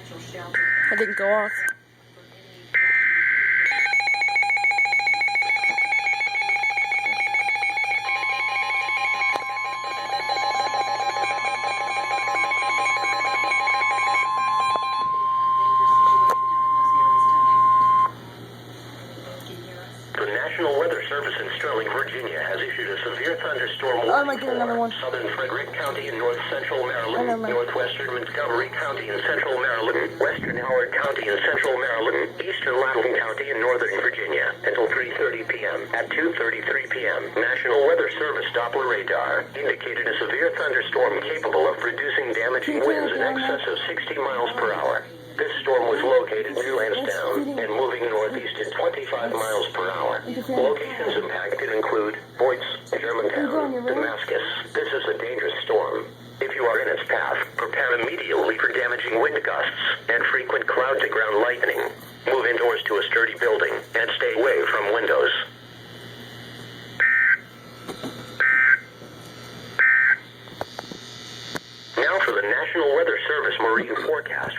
I didn't go off. The National Weather Service in Sterling, Virginia has issued a severe thunderstorm warning for southern Frederick County in north central Maryland, northwestern Montgomery County in central Maryland, western Howard County in central Maryland, eastern Loudoun County in northern Virginia until 3:30 p.m. At 2:33 p.m., National Weather Service Doppler radar indicated a severe thunderstorm capable of producing damaging winds in excess of 60 miles per hour. This storm was located near Lansdowne and moving northeast at 25 miles per hour. Locations impacted include Boyce, Germantown, Damascus. This is a dangerous storm. If you are in its path, prepare immediately for damaging wind gusts and frequent cloud-to-ground lightning. Move indoors to a sturdy building and stay away from windows. Now for the National Weather Service marine forecast.